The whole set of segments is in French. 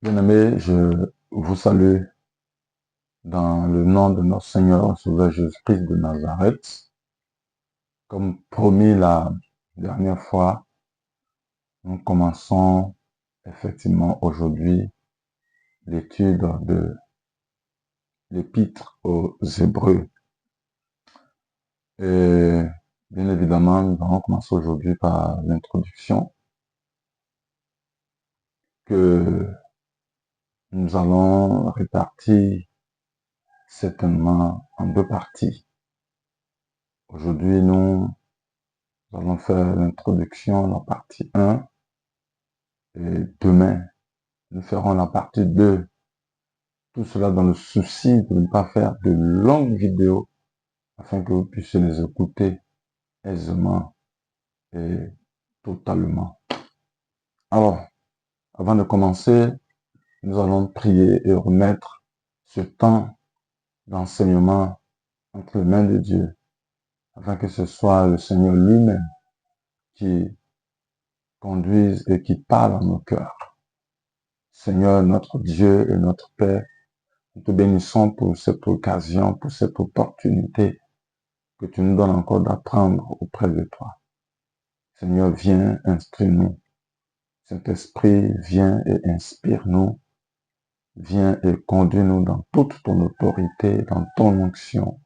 Bien-aimés, je vous salue dans le nom de notre Seigneur Sauveur Jésus-Christ de Nazareth. Comme promis la dernière fois, nous commençons effectivement aujourd'hui l'étude de l'Épître aux Hébreux. Et bien évidemment, nous allons commencer aujourd'hui par l'introduction que nous allons répartir certainement en deux parties. Aujourd'hui, nous allons faire l'introduction, la partie 1, et demain, nous ferons la partie 2. Tout cela dans le souci de ne pas faire de longues vidéos afin que vous puissiez les écouter aisément et totalement. Alors, avant de commencer, nous allons prier et remettre ce temps d'enseignement entre les mains de Dieu afin que ce soit le Seigneur lui-même qui conduise et qui parle à nos cœurs. Seigneur, notre Dieu et notre Père, nous te bénissons pour cette occasion, pour cette opportunité que tu nous donnes encore d'apprendre auprès de toi. Seigneur, viens, instruis-nous. Saint-Esprit, viens et inspire-nous. Viens et conduis-nous dans toute ton autorité, dans ton onction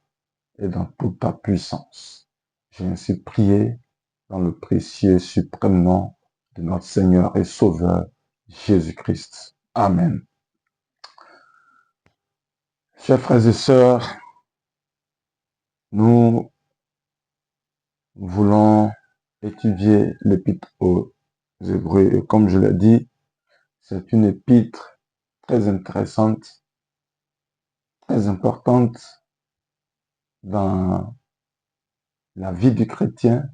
et dans toute ta puissance. J'ai ainsi prié dans le précieux suprême nom de notre Seigneur et Sauveur Jésus-Christ. Amen. Chers frères et sœurs, nous voulons étudier l'épître aux Hébreux. Et comme je l'ai dit, c'est une épître très intéressante, très importante dans la vie du chrétien,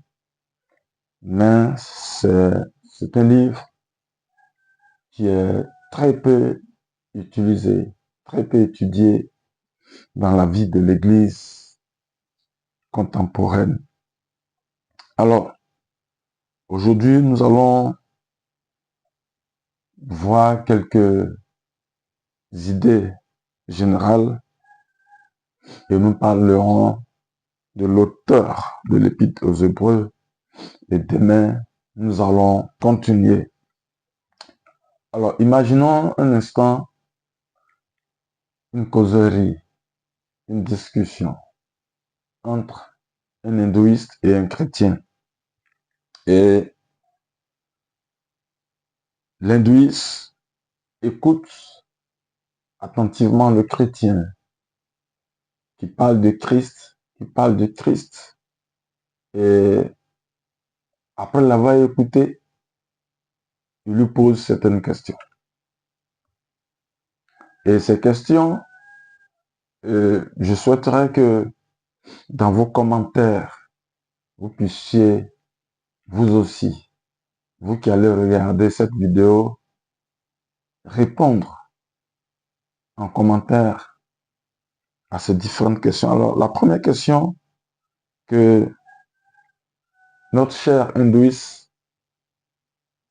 mais c'est un livre qui est très peu utilisé, très peu étudié dans la vie de l'Église contemporaine. Alors, aujourd'hui, nous allons voir quelques idées générales et nous parlerons de l'auteur de l'Épître aux Hébreux. Et demain, nous allons continuer. Alors, imaginons un instant une causerie, une discussion entre un hindouiste et un chrétien. Et l'hindouiste écoute attentivement le chrétien qui parle de Christ, Et après l'avoir écouté, il lui pose certaines questions. Et ces questions, je souhaiterais que dans vos commentaires, vous puissiez, vous aussi, vous qui allez regarder cette vidéo, répondre en commentaire à ces différentes questions. Alors, la première question que notre cher hindouiste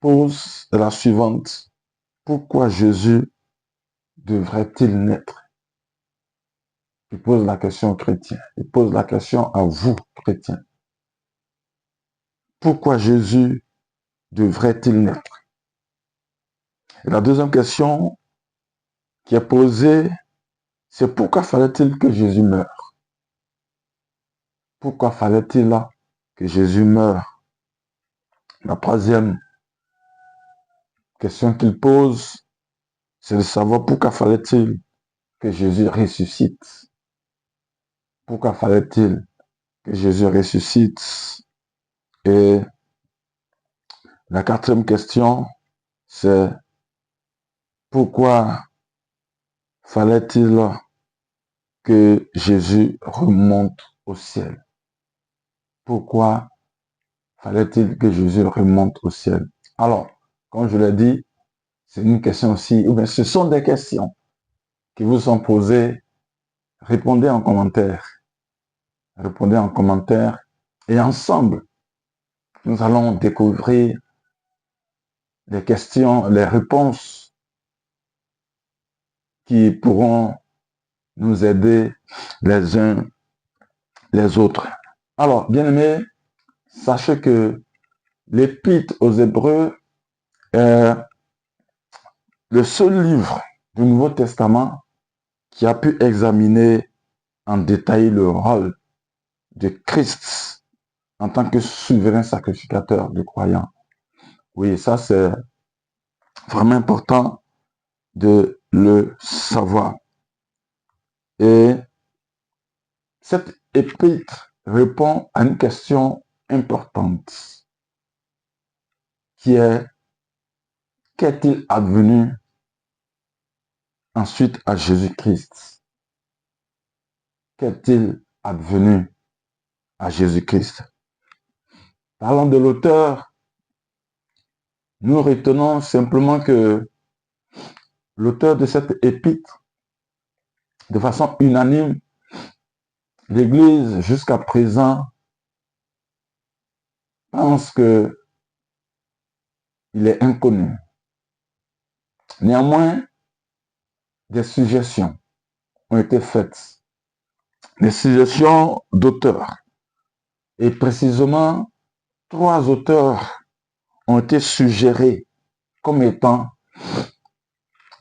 pose est la suivante. Pourquoi Jésus devrait-il naître? Il pose la question aux chrétiens. Il pose la question à vous, chrétiens. Pourquoi Jésus devrait-il naître? Et la deuxième question qui est posée, c'est pourquoi fallait-il que Jésus meure? Pourquoi fallait-il que Jésus meure? La troisième question qu'il pose, c'est de savoir pourquoi fallait-il que Jésus ressuscite? Pourquoi fallait-il que Jésus ressuscite? Et la quatrième question, c'est pourquoi fallait-il que Jésus remonte au ciel? Pourquoi fallait-il que Jésus remonte au ciel? Alors, comme je l'ai dit, c'est une question aussi, ou bien ce sont des questions qui vous sont posées. Répondez en commentaire. Répondez en commentaire. Et ensemble, nous allons découvrir les questions, les réponses qui pourront nous aider les uns les autres. Alors, bien aimés, sachez que l'Épître aux Hébreux est le seul livre du Nouveau Testament qui a pu examiner en détail le rôle de Christ en tant que souverain sacrificateur du croyant. Oui, ça c'est vraiment important de le savoir. Et cette épître répond à une question importante qui est: qu'est-il advenu ensuite à Jésus-Christ? Qu'est-il advenu à Jésus-Christ? Parlant de l'auteur, nous retenons simplement que l'auteur de cette épître, de façon unanime, l'Église jusqu'à présent pense qu'il est inconnu. Néanmoins, des suggestions ont été faites, des suggestions d'auteurs. Et précisément, 3 auteurs ont été suggérés comme étant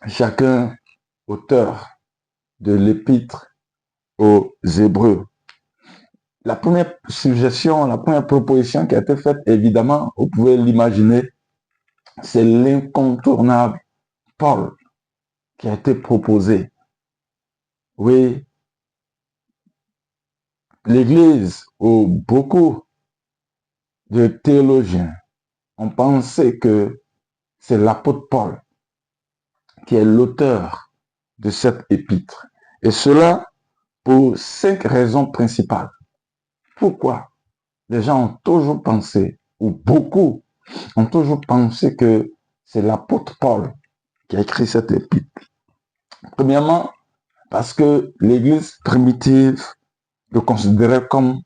chacun auteur de l'épître aux Hébreux. La première suggestion, la première proposition qui a été faite, évidemment, vous pouvez l'imaginer, c'est l'incontournable Paul qui a été proposé. Oui, l'Église, où beaucoup de théologiens ont pensé que c'est l'apôtre Paul qui est l'auteur de cette épître. Et cela pour 5 raisons principales. Pourquoi les gens ont toujours pensé, ou beaucoup ont toujours pensé que c'est l'apôtre Paul qui a écrit cette épître? Premièrement, parce que l'Église primitive le considérait comme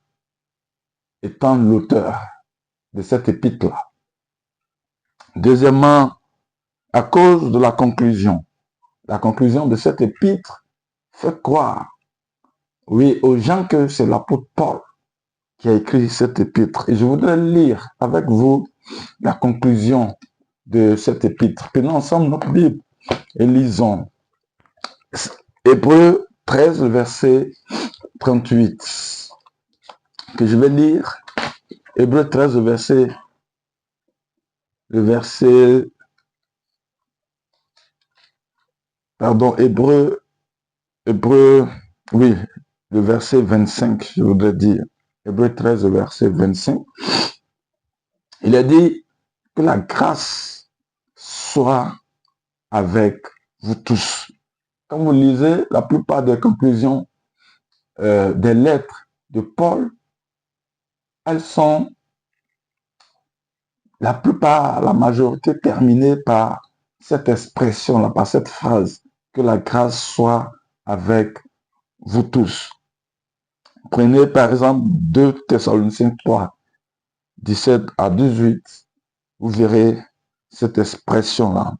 étant l'auteur de cette épître-là. Deuxièmement, à cause de la conclusion. La conclusion de cette épître fait croire, oui, aux gens que c'est l'apôtre Paul qui a écrit cette épître. Et je voudrais lire avec vous la conclusion de cette épître. Prenons ensemble notre Bible et lisons Hébreux 13, verset 38, que je vais lire. Hébreux 13, oui, le verset 25, je voudrais dire. Hébreux 13, verset 25. Il a dit que la grâce soit avec vous tous. Quand vous lisez la plupart des conclusions des lettres de Paul, elles sont la plupart, la majorité terminées par cette expression-là, par cette phrase, que la grâce soit avec vous tous. Prenez par exemple 2 Thessaloniciens 3, 17 à 18, vous verrez cette expression-là.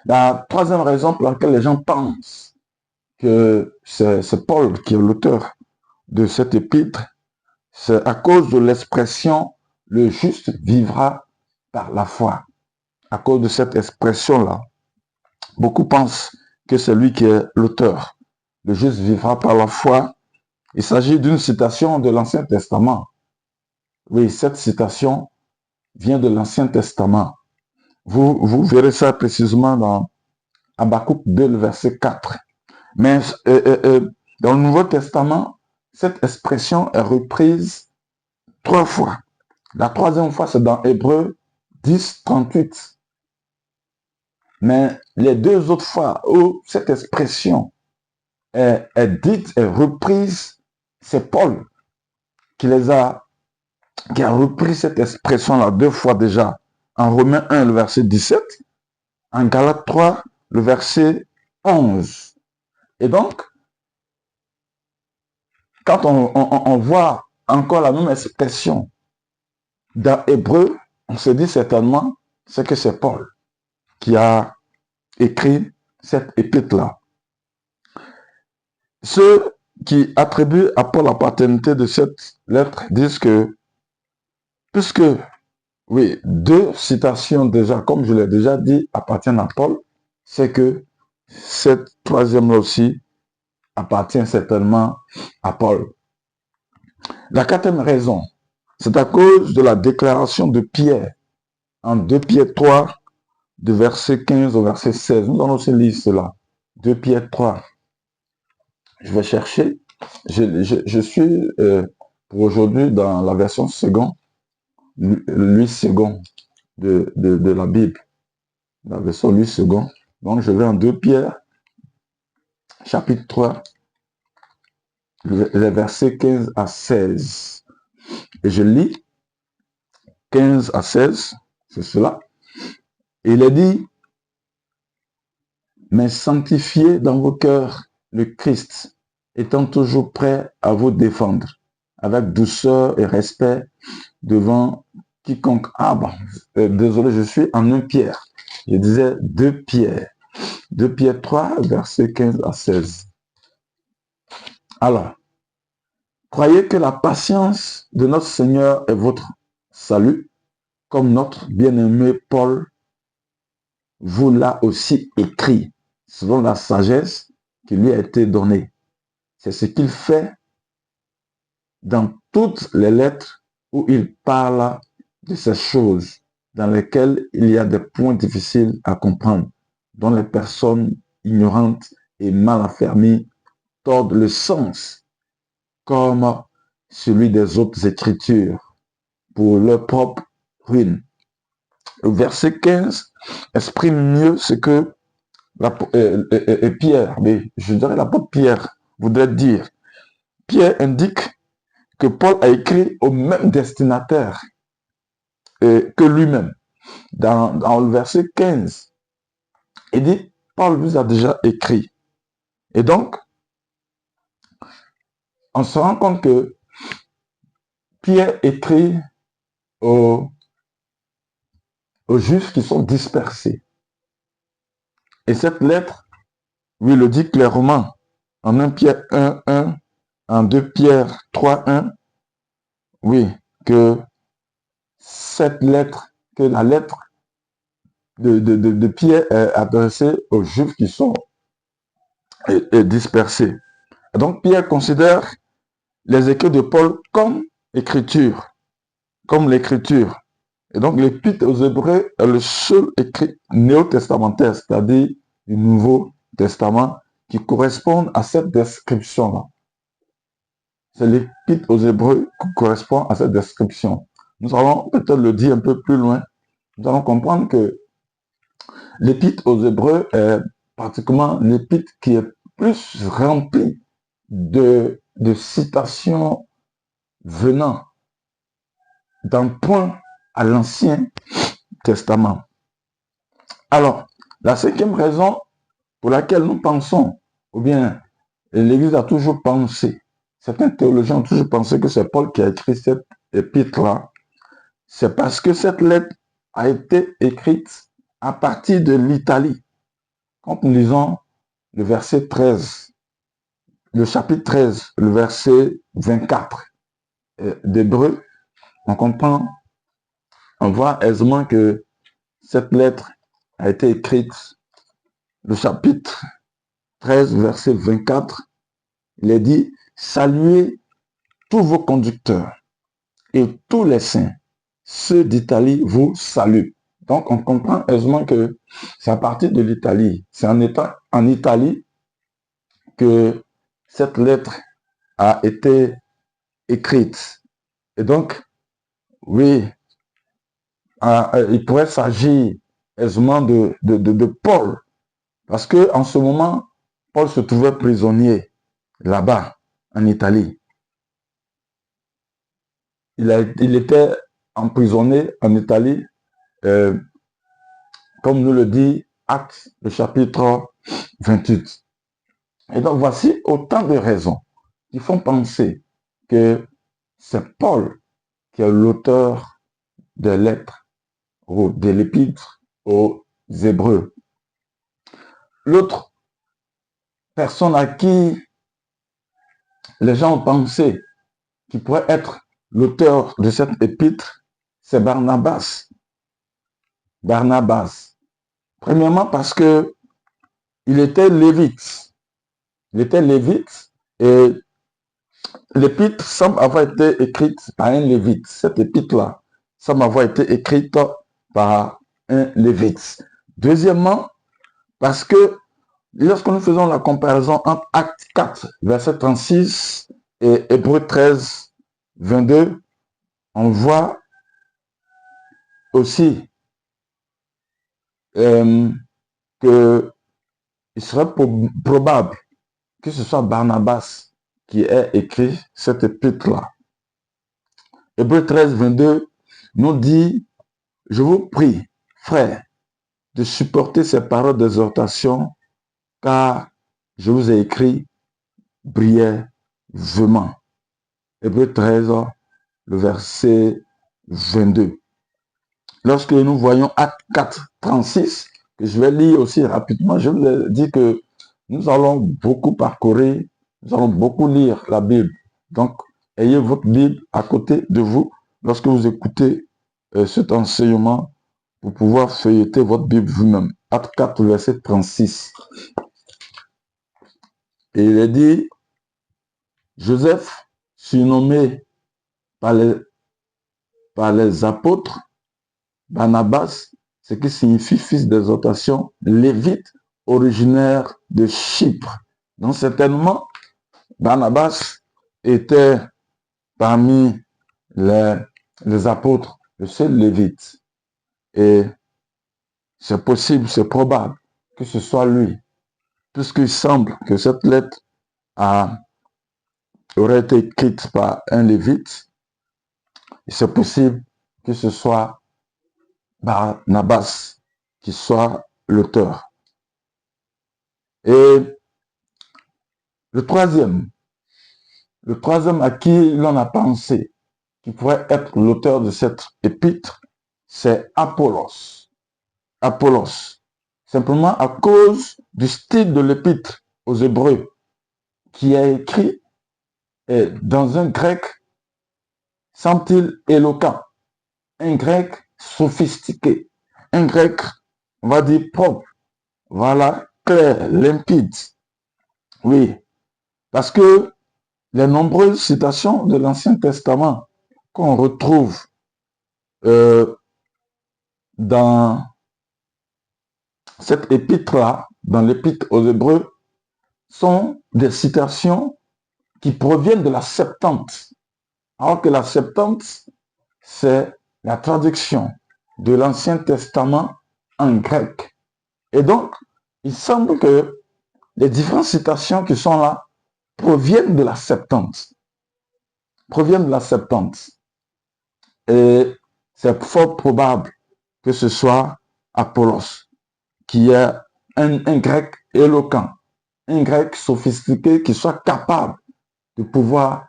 La troisième raison pour laquelle les gens pensent que c'est Paul qui est l'auteur de cette épître, c'est à cause de l'expression « le juste vivra par la foi ». À cause de cette expression-là, beaucoup pensent que c'est lui qui est l'auteur. Le juste vivra par la foi. Il s'agit d'une citation de l'Ancien Testament. Oui, cette citation vient de l'Ancien Testament. Vous verrez ça précisément dans Habakkuk 2, le verset 4. Mais dans le Nouveau Testament, cette expression est reprise 3 fois. La troisième fois, c'est dans Hébreux 10, 38. Mais les 2 autres fois où cette expression est dite, est reprise, c'est Paul qui a repris cette expression-là 2 fois déjà. En Romains 1, le verset 17, en Galates 3, le verset 11. Et donc, quand on voit encore la même expression dans Hébreu, on se dit certainement, c'est que c'est Paul qui a écrit cette épître-là. Ceux qui attribuent à Paul la paternité de cette lettre disent que, puisque, oui, deux citations déjà, comme je l'ai déjà dit, appartiennent à Paul, c'est que cette troisième-là aussi appartient certainement à Paul. La quatrième raison, c'est à cause de la déclaration de Pierre en 2 Pierre 3, de verset 15 au verset 16. Nous allons aussi lire cela. 2 Pierre 3. Je vais chercher. Je suis pour aujourd'hui dans la version second, 8 second de la Bible. La version 8 second. Donc je vais en 2 Pierre, chapitre 3, les versets 15 à 16. Et je lis 15 à 16, c'est cela. Et il est dit, mais sanctifiez dans vos cœurs le Christ, étant toujours prêt à vous défendre, avec douceur et respect devant quiconque. Ah bon, désolé, je suis en 1 Pierre. Je disais 2 Pierre. 2 Pierre 3, versets 15 à 16. Alors, croyez que la patience de notre Seigneur est votre salut, comme notre bien-aimé Paul vous l'a aussi écrit, selon la sagesse qui lui a été donnée. C'est ce qu'il fait dans toutes les lettres où il parle de ces choses dans lesquelles il y a des points difficiles à comprendre, dont les personnes ignorantes et mal affermies tordent le sens, comme celui des autres écritures, pour leur propre ruine. Le verset 15 exprime mieux ce que Pierre, mais je dirais l'apôtre Pierre voudrait dire. Pierre indique que Paul a écrit au même destinataire que lui-même. Dans le verset 15, il dit, Paul vous a déjà écrit. Et donc, on se rend compte que Pierre écrit aux Juifs qui sont dispersés. Et cette lettre, lui le dit clairement, en 1 Pierre 1, 1, en 2 Pierre 3, 1, oui, que cette lettre, que la lettre de Pierre est adressée aux Juifs qui sont dispersés. Et donc Pierre considère les écrits de Paul comme écriture, comme l'écriture. Et donc l'épître aux Hébreux est le seul écrit néo-testamentaire, c'est-à-dire du Nouveau Testament, qui correspond à cette description-là. C'est l'épître aux Hébreux qui correspond à cette description. Nous allons peut-être le dire un peu plus loin. Nous allons comprendre que l'épître aux Hébreux est pratiquement l'épître qui est plus remplie de citations venant d'un point à l'Ancien Testament. Alors, la cinquième raison pour laquelle nous pensons, ou bien l'Église a toujours pensé, certains théologiens ont toujours pensé que c'est Paul qui a écrit cette épître-là, c'est parce que cette lettre a été écrite à partir de l'Italie. Quand nous lisons le verset 13, le chapitre 13, le verset 24 d'Hébreux, on comprend, on voit aisément que cette lettre a été écrite, le chapitre 13, verset 24, il est dit, saluez tous vos conducteurs et tous les saints, ceux d'Italie vous saluent. Donc on comprend aisément que c'est à partir de l'Italie, c'est en Italie que cette lettre a été écrite. Et donc, oui, il pourrait s'agir aisément de Paul, parce que en ce moment, Paul se trouvait prisonnier là-bas, en Italie. Il était emprisonné en Italie, comme nous le dit Actes, le chapitre 28. Et donc, voici autant de raisons qui font penser que c'est Paul qui est l'auteur des lettres ou de l'épître aux Hébreux. l'autre personne à qui les gens ont pensé qui pourrait être l'auteur de cette épître, c'est Barnabas. Barnabas. Premièrement parce que il était lévite. Il était lévite et l'épître semble avoir été écrite par un lévite. Cette épître-là semble avoir été écrite par un lévite. Deuxièmement, parce que lorsque nous faisons la comparaison entre Acte 4, verset 36 et Hébreux 13, 22, on voit aussi qu'il serait probable que ce soit Barnabas qui ait écrit cette épître-là. Hébreux 13, 22 nous dit, je vous prie, frères, de supporter ces paroles d'exhortation, car je vous ai écrit brièvement. Hébreux 13, le verset 22. Lorsque nous voyons Acte 4, 36, que je vais lire aussi rapidement, je vous ai dit que nous allons beaucoup parcourir, nous allons beaucoup lire la Bible. Donc, ayez votre Bible à côté de vous lorsque vous écoutez cet enseignement pour pouvoir feuilleter votre Bible vous-même. Acte 4, verset 36. Et il est dit, Joseph, surnommé par les apôtres, Barnabas, ce qui signifie fils d'exhortation, lévite, originaire de Chypre. Donc certainement, Barnabas était parmi les apôtres, le seul lévite. Et c'est possible, c'est probable que ce soit lui, puisqu'il semble que cette lettre aurait été écrite par un lévite. C'est possible que ce soit Barnabas qui soit l'auteur. Et le troisième à qui l'on a pensé qui pourrait être l'auteur de cette épître, c'est Apollos. Apollos. Simplement à cause du style de l'épître aux Hébreux, qui est écrit dans un grec, semble-t-il éloquent, un grec sophistiqué, un grec, on va dire propre, voilà, clair, limpide. Oui, parce que les nombreuses citations de l'Ancien Testament qu'on retrouve dans cette épître-là, dans l'épître aux Hébreux, sont des citations qui proviennent de la Septante. Alors que la Septante, c'est la traduction de l'Ancien Testament en grec. Et donc, il semble que les différentes citations qui sont là proviennent de la Septante. Proviennent de la Septante. Et c'est fort probable que ce soit Apollos, qui est un grec éloquent, un grec sophistiqué qui soit capable de pouvoir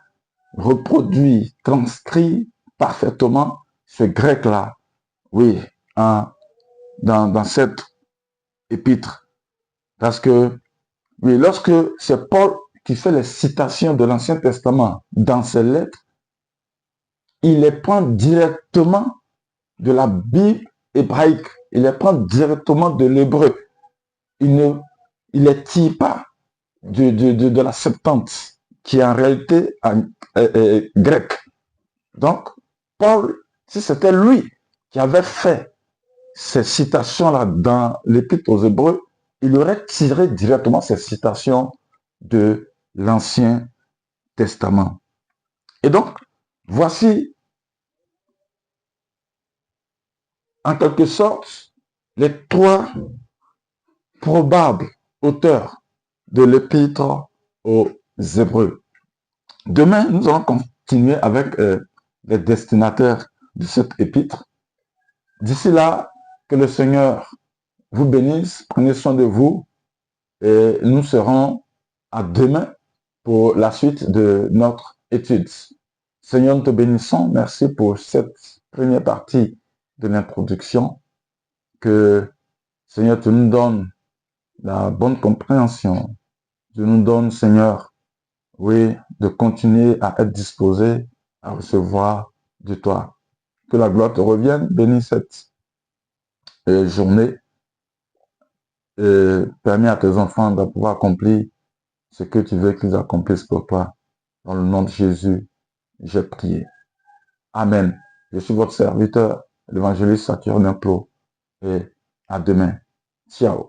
reproduire, transcrire parfaitement ce grec-là, oui, dans cette épître. Parce que, oui, lorsque c'est Paul qui fait les citations de l'Ancien Testament dans ses lettres, il les prend directement de la Bible hébraïque, il les prend directement de l'hébreu. Il ne les tire pas de la Septante, qui est en réalité grec. Donc, Paul, si c'était lui qui avait fait ces citations-là dans l'Épître aux Hébreux, il aurait tiré directement ces citations de l'Ancien Testament. Et donc, voici, en quelque sorte, les trois probables auteurs de l'Épître aux Hébreux. Demain, nous allons continuer avec les destinataires de cette épître. D'ici là, que le Seigneur vous bénisse, prenez soin de vous et nous serons à demain pour la suite de notre étude. Seigneur, nous te bénissons. Merci pour cette première partie de l'introduction. Que Seigneur, tu nous donnes la bonne compréhension. Dieu nous donne, Seigneur, oui, de continuer à être disposé à recevoir de toi. Que la gloire te revienne. Bénis cette journée et permets à tes enfants de pouvoir accomplir ce que tu veux qu'ils accomplissent pour toi. Dans le nom de Jésus, j'ai prié. Amen. Je suis votre serviteur, l'évangéliste Saturne Implo. Et à demain. Ciao.